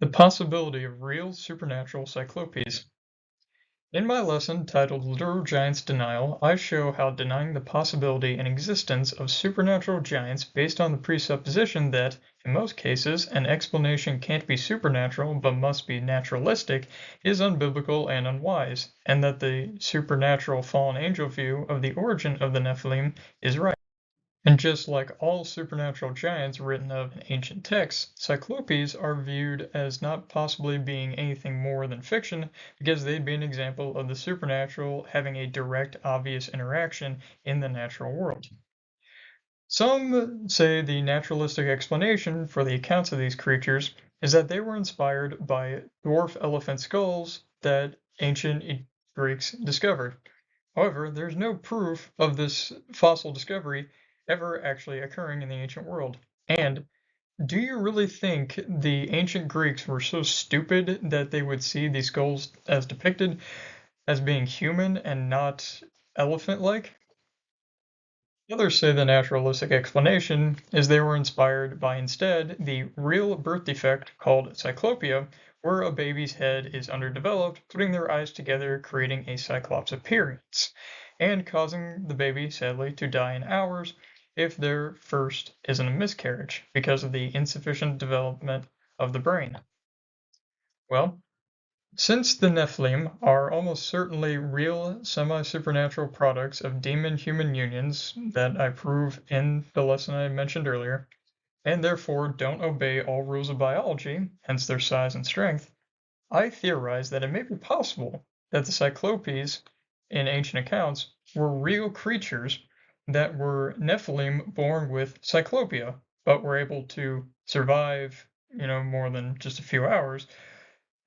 The possibility of real supernatural cyclopes. In my lesson titled Literal Giants Denial, I show how denying the possibility and existence of supernatural giants based on the presupposition that, in most cases, an explanation can't be supernatural but must be naturalistic is unbiblical and unwise, and that the supernatural fallen angel view of the origin of the Nephilim is right. And just like all supernatural giants written of in ancient texts, Cyclopes are viewed as not possibly being anything more than fiction because they'd be an example of the supernatural having a direct, obvious interaction in the natural world. Some say the naturalistic explanation for the accounts of these creatures is that they were inspired by dwarf elephant skulls that ancient Greeks discovered. However, there's no proof of this fossil discovery ever actually occurring in the ancient world. And do you really think the ancient Greeks were so stupid that they would see these skulls as depicted as being human and not elephant-like? Others say the naturalistic explanation is they were inspired by instead the real birth defect called cyclopia, where a baby's head is underdeveloped, putting their eyes together, creating a cyclops appearance, and causing the baby, sadly, to die in hours if their first isn't a miscarriage because of the insufficient development of the brain. Well, since the Nephilim are almost certainly real semi-supernatural products of demon-human unions that I prove in the lesson I mentioned earlier, and therefore don't obey all rules of biology, hence their size and strength, I theorize that it may be possible that the Cyclopes in ancient accounts were real creatures that were Nephilim born with cyclopia, but were able to survive, more than just a few hours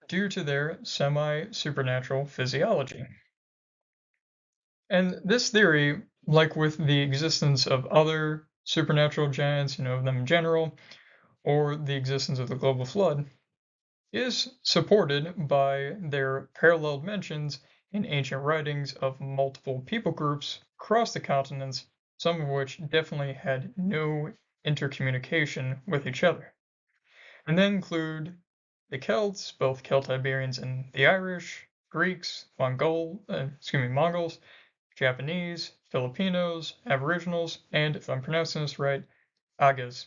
due to their semi-supernatural physiology. And this theory, like with the existence of other supernatural giants, them in general, or the existence of the global flood, is supported by their paralleled mentions in ancient writings of multiple people groups across the continents, some of which definitely had no intercommunication with each other. And they include the Celts, both Celtiberians and the Irish, Greeks, Mongols, Japanese, Filipinos, Aboriginals, and if I'm pronouncing this right, Agas.